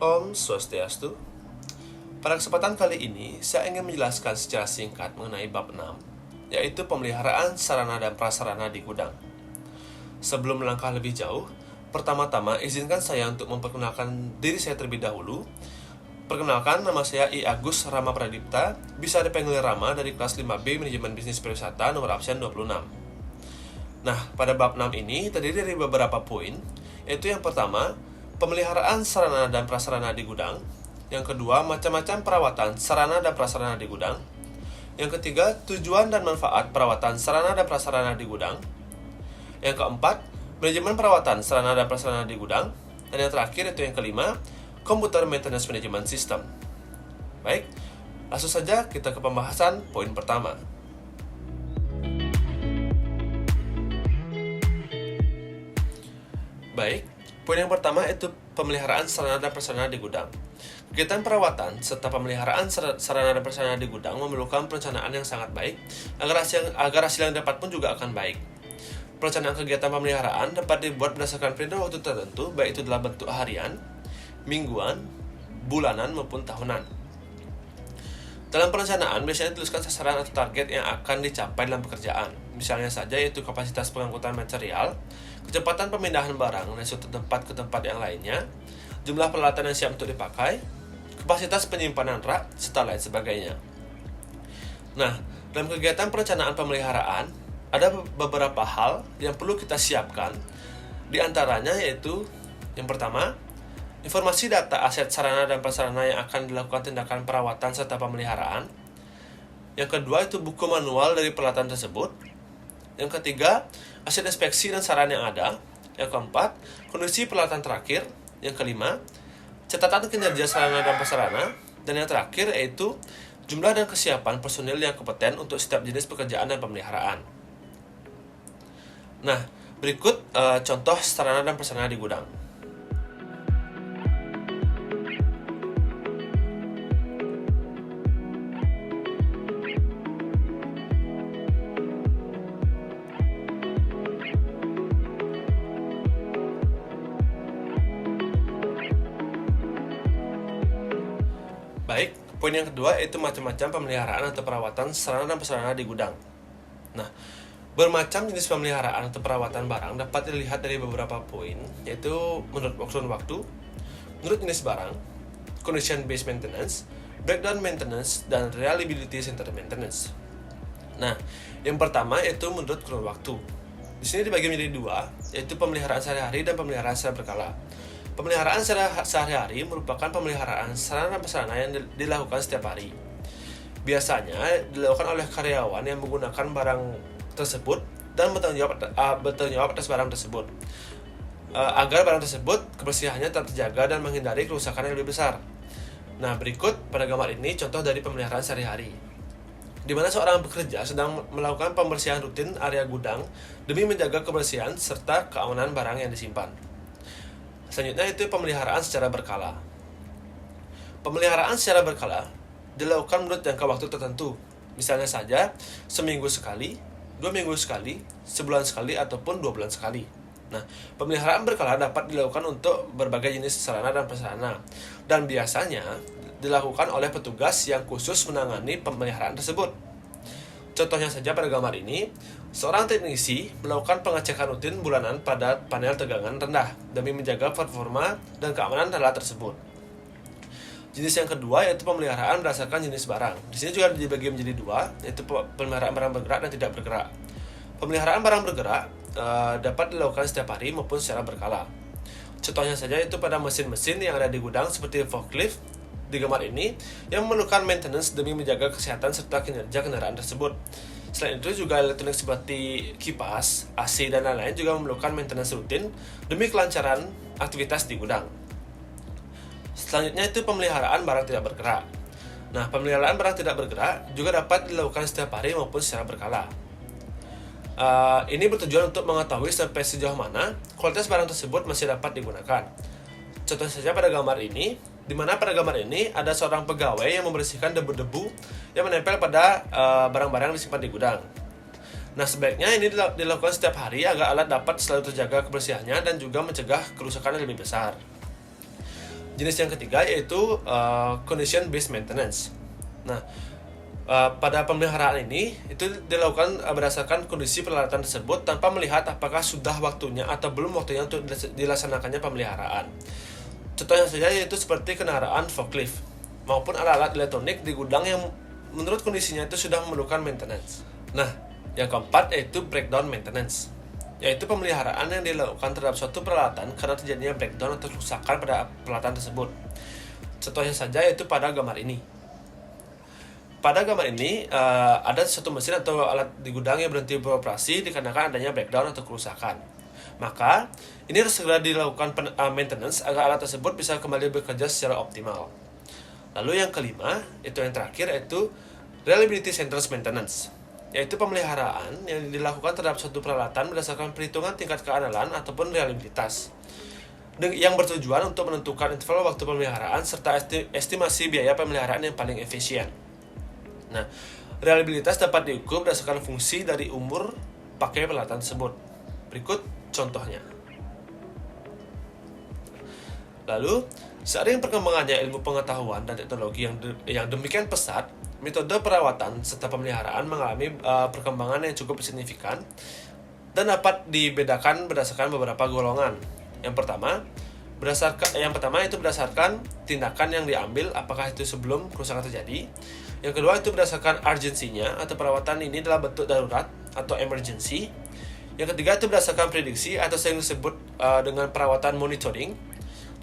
Om Swastiastu. Pada kesempatan kali ini, saya ingin menjelaskan secara singkat mengenai bab 6, yaitu pemeliharaan sarana dan prasarana di gudang. Sebelum melangkah lebih jauh, pertama-tama izinkan saya untuk memperkenalkan diri saya terlebih dahulu. Perkenalkan, nama saya I. Agus Rama Pradipta, bisa dipanggil Rama, dari kelas 5B Manajemen Bisnis Pariwisata, nomor absen 26. Nah, pada bab 6 ini terdiri dari beberapa poin, yaitu yang pertama, pemeliharaan sarana dan prasarana di gudang. Yang kedua, macam-macam perawatan sarana dan prasarana di gudang. Yang ketiga, tujuan dan manfaat perawatan sarana dan prasarana di gudang. Yang keempat, manajemen perawatan sarana dan prasarana di gudang. Dan yang terakhir, itu yang kelima, Computer Maintenance Management System. Baik, langsung saja kita ke pembahasan poin pertama. Baik, poin yang pertama itu pemeliharaan sarana dan prasarana di gudang. Kegiatan perawatan serta pemeliharaan sarana dan prasarana di gudang memerlukan perencanaan yang sangat baik agar hasil yang didapat pun juga akan baik. Perencanaan kegiatan pemeliharaan dapat dibuat berdasarkan periode waktu tertentu, baik itu dalam bentuk harian, mingguan, bulanan maupun tahunan. Dalam perencanaan biasanya dituliskan sasaran atau target yang akan dicapai dalam pekerjaan. Misalnya saja yaitu kapasitas pengangkutan material, kecepatan pemindahan barang dari suatu tempat ke tempat yang lainnya, jumlah peralatan yang siap untuk dipakai, kapasitas penyimpanan rak, serta lain sebagainya. Nah, dalam kegiatan perencanaan pemeliharaan, ada beberapa hal yang perlu kita siapkan. Di antaranya yaitu, yang pertama, informasi data aset sarana dan prasarana yang akan dilakukan tindakan perawatan serta pemeliharaan. Yang kedua, itu buku manual dari peralatan tersebut. Yang ketiga, aset inspeksi dan saran yang ada. Yang keempat, kondisi peralatan terakhir. Yang kelima, catatan kinerja sarana dan prasarana. Dan yang terakhir yaitu jumlah dan kesiapan personil yang kompeten untuk setiap jenis pekerjaan dan pemeliharaan. Nah, berikut contoh sarana dan prasarana di gudang. Baik, poin yang kedua yaitu macam-macam pemeliharaan atau perawatan sarana dan prasarana di gudang. Nah, bermacam jenis pemeliharaan atau perawatan barang dapat dilihat dari beberapa poin, yaitu menurut waktu, menurut jenis barang, condition based maintenance, breakdown maintenance, dan reliability center maintenance. Nah, yang pertama yaitu menurut kurun waktu. Di sini dibagi menjadi dua, yaitu pemeliharaan sehari-hari dan pemeliharaan secara berkala. Pemeliharaan secara sehari-hari merupakan pemeliharaan sarana dan prasarana yang dilakukan setiap hari. Biasanya dilakukan oleh karyawan yang menggunakan barang tersebut dan bertanggung jawab atas barang tersebut, agar barang tersebut kebersihannya tetap terjaga dan menghindari kerusakan yang lebih besar. Nah, berikut pada gambar ini contoh dari pemeliharaan sehari-hari, di mana seorang pekerja sedang melakukan pembersihan rutin area gudang demi menjaga kebersihan serta keamanan barang yang disimpan. Selanjutnya itu pemeliharaan secara berkala. Pemeliharaan secara berkala dilakukan menurut jangka waktu tertentu. Misalnya saja seminggu sekali, 2 minggu sekali, sebulan sekali, ataupun 2 bulan sekali. Nah, pemeliharaan berkala dapat dilakukan untuk berbagai jenis sarana dan prasarana, dan biasanya dilakukan oleh petugas yang khusus menangani pemeliharaan tersebut. Contohnya saja pada gambar ini, seorang teknisi melakukan pengecekan rutin bulanan pada panel tegangan rendah demi menjaga performa dan keamanan alat tersebut. Jenis yang kedua yaitu pemeliharaan berdasarkan jenis barang. Di sini juga dibagi menjadi dua, yaitu pemeliharaan barang bergerak dan tidak bergerak. Pemeliharaan barang bergerak dapat dilakukan setiap hari maupun secara berkala. Contohnya saja itu pada mesin-mesin yang ada di gudang seperti forklift di gambar ini yang memerlukan maintenance demi menjaga kesehatan serta kinerja kendaraan tersebut. Selain itu juga elektronik seperti kipas, AC, dan lain-lain juga memerlukan maintenance rutin demi kelancaran aktivitas di gudang. Selanjutnya itu pemeliharaan barang tidak bergerak. Nah, pemeliharaan barang tidak bergerak juga dapat dilakukan setiap hari maupun secara berkala. Ini bertujuan untuk mengetahui sampai sejauh mana kualitas barang tersebut masih dapat digunakan. Contoh saja pada gambar ini, di mana pada gambar ini ada seorang pegawai yang membersihkan debu-debu yang menempel pada barang-barang yang disimpan di gudang. Nah, sebaiknya ini dilakukan setiap hari agar alat dapat selalu terjaga kebersihannya dan juga mencegah kerusakan yang lebih besar. Jenis yang ketiga yaitu condition based maintenance. Nah, pada pemeliharaan ini itu dilakukan berdasarkan kondisi peralatan tersebut tanpa melihat apakah sudah waktunya atau belum waktunya untuk dilaksanakannya pemeliharaan. Contohnya saja yaitu seperti kendaraan forklift maupun alat-alat elektronik di gudang yang menurut kondisinya itu sudah memerlukan maintenance. Nah, yang keempat yaitu breakdown maintenance, yaitu pemeliharaan yang dilakukan terhadap suatu peralatan karena terjadinya breakdown atau kerusakan pada peralatan tersebut. Contohnya saja yaitu pada gambar ini. Pada gambar ini ada suatu mesin atau alat di gudang yang berhenti beroperasi dikarenakan adanya breakdown atau kerusakan. Maka ini harus segera dilakukan maintenance agar alat tersebut bisa kembali bekerja secara optimal. Lalu yang kelima, itu yang terakhir, yaitu reliability centers maintenance, yaitu pemeliharaan yang dilakukan terhadap suatu peralatan berdasarkan perhitungan tingkat keandalan ataupun reliabilitas, yang bertujuan untuk menentukan interval waktu pemeliharaan serta estimasi biaya pemeliharaan yang paling efisien. Nah, reliabilitas dapat diukur berdasarkan fungsi dari umur pakai peralatan tersebut. Berikut contohnya. Lalu, seiring perkembangannya ilmu pengetahuan dan teknologi yang demikian pesat, metode perawatan serta pemeliharaan mengalami perkembangan yang cukup signifikan dan dapat dibedakan berdasarkan beberapa golongan. Yang pertama itu berdasarkan tindakan yang diambil, apakah itu sebelum kerusakan terjadi. Yang kedua itu berdasarkan urgensinya, atau perawatan ini dalam bentuk darurat atau emergency. Yang ketiga itu berdasarkan prediksi atau yang disebut dengan perawatan monitoring.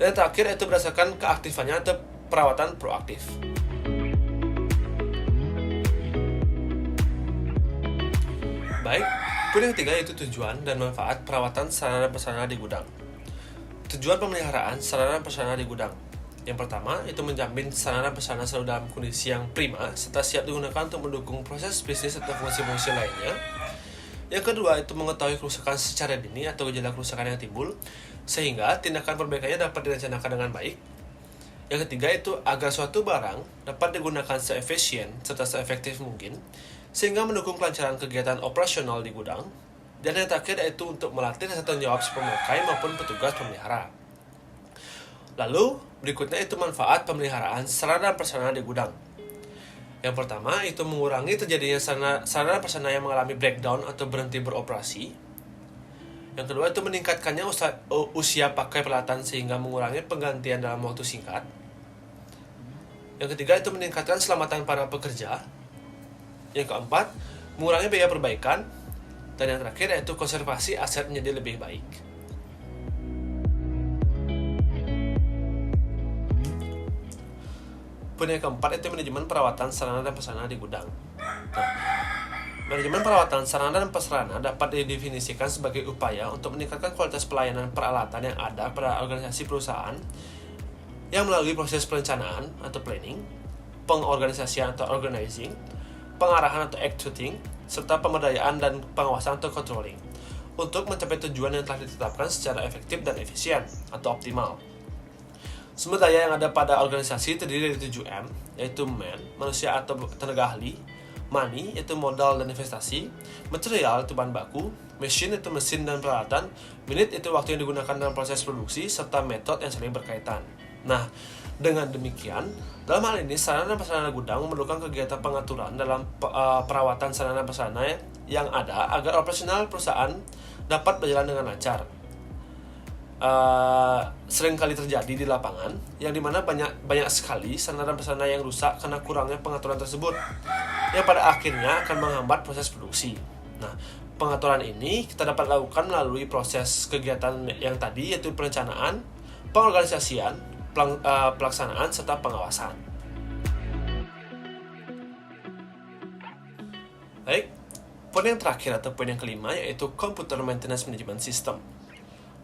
Dan yang terakhir itu berdasarkan keaktifannya atau perawatan proaktif. Baik, poin yang ketiga yaitu tujuan dan manfaat perawatan sarana dan prasarana di gudang. Tujuan pemeliharaan sarana dan prasarana di gudang. Yang pertama, itu menjamin sarana dan prasarana selalu dalam kondisi yang prima serta siap digunakan untuk mendukung proses bisnis atau fungsi-fungsi lainnya. Yang kedua, itu mengetahui kerusakan secara dini atau gejala kerusakan yang timbul, sehingga tindakan perbaikannya dapat direncanakan dengan baik. Yang ketiga, itu agar suatu barang dapat digunakan seefisien serta seefektif mungkin, sehingga mendukung kelancaran kegiatan operasional di gudang. Dan yang terakhir, yaitu untuk melatih rasa tanggung jawab si pemakai maupun petugas pemelihara. Lalu, berikutnya itu manfaat pemeliharaan sarana dan prasarana di gudang. Yang pertama, itu mengurangi terjadinya sarana dan prasarana yang mengalami breakdown atau berhenti beroperasi. Yang kedua, itu meningkatkannya usia pakai peralatan sehingga mengurangi penggantian dalam waktu singkat. Yang ketiga, itu meningkatkan keselamatan para pekerja. Yang keempat, mengurangi biaya perbaikan. Dan yang terakhir, yaitu konservasi aset menjadi lebih baik. Poin yang keempat itu manajemen perawatan sarana dan prasarana di gudang. Nah, manajemen perawatan sarana dan prasarana dapat didefinisikan sebagai upaya untuk meningkatkan kualitas pelayanan peralatan yang ada pada organisasi perusahaan yang melalui proses perencanaan atau planning, pengorganisasian atau organizing, pengarahan atau executing, serta pemberdayaan dan pengawasan atau controlling untuk mencapai tujuan yang telah ditetapkan secara efektif dan efisien atau optimal. Sumber daya yang ada pada organisasi terdiri dari 7M, yaitu man, manusia atau tenaga ahli, money, yaitu modal dan investasi, material, itu bahan baku, machine, itu mesin dan peralatan, minute, itu waktu yang digunakan dalam proses produksi, serta metode yang saling berkaitan. Nah, dengan demikian, dalam hal ini sarana dan prasarana gudang memerlukan kegiatan pengaturan dalam perawatan sarana dan prasarana yang ada agar operasional perusahaan dapat berjalan dengan lancar. Sering kali terjadi di lapangan, yang dimana banyak sekali sarana dan prasarana yang rusak karena kurangnya pengaturan tersebut, yang pada akhirnya akan menghambat proses produksi. Nah, pengaturan ini kita dapat lakukan melalui proses kegiatan yang tadi, yaitu perencanaan, pengorganisasian, pelaksanaan, serta pengawasan. Baik, poin yang terakhir atau poin yang kelima yaitu Computer Maintenance Management System.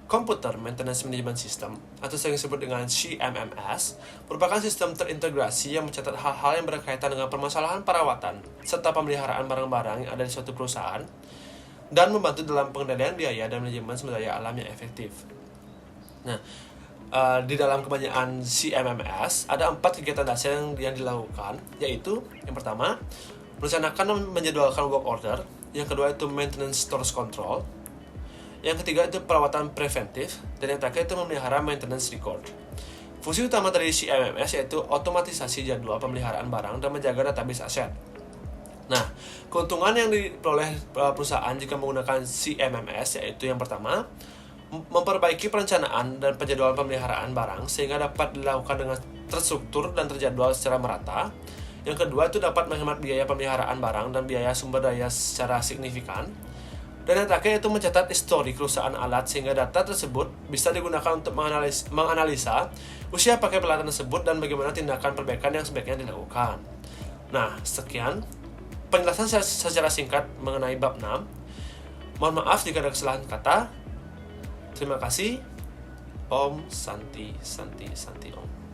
Computer Maintenance Management System, atau sering disebut dengan CMMS, merupakan sistem terintegrasi yang mencatat hal-hal yang berkaitan dengan permasalahan perawatan serta pemeliharaan barang-barang yang ada di suatu perusahaan dan membantu dalam pengendalian biaya dan manajemen sumber daya alam yang efektif. Nah, di dalam kebanyakan CMMS ada 4 kegiatan dasar yang dilakukan, yaitu yang pertama, merencanakan dan menjadwalkan work order. Yang kedua itu maintenance stores control. Yang ketiga itu perawatan preventif, dan yang terakhir itu memelihara maintenance record. Fungsi utama dari CMMS yaitu otomatisasi jadwal pemeliharaan barang dan menjaga database aset. Nah, keuntungan yang diperoleh perusahaan jika menggunakan CMMS yaitu yang pertama, memperbaiki perencanaan dan penjadwalan pemeliharaan barang sehingga dapat dilakukan dengan terstruktur dan terjadwal secara merata. Yang kedua itu dapat menghemat biaya pemeliharaan barang dan biaya sumber daya secara signifikan. Dan yang terakhir itu mencatat histori kerusakan alat sehingga data tersebut bisa digunakan untuk menganalisa usia pakai peralatan tersebut dan bagaimana tindakan perbaikan yang sebaiknya dilakukan. Nah, sekian penjelasan secara singkat mengenai bab 6. Mohon maaf jika ada kesalahan kata. Terima kasih. Om Santi Santi Santi Om.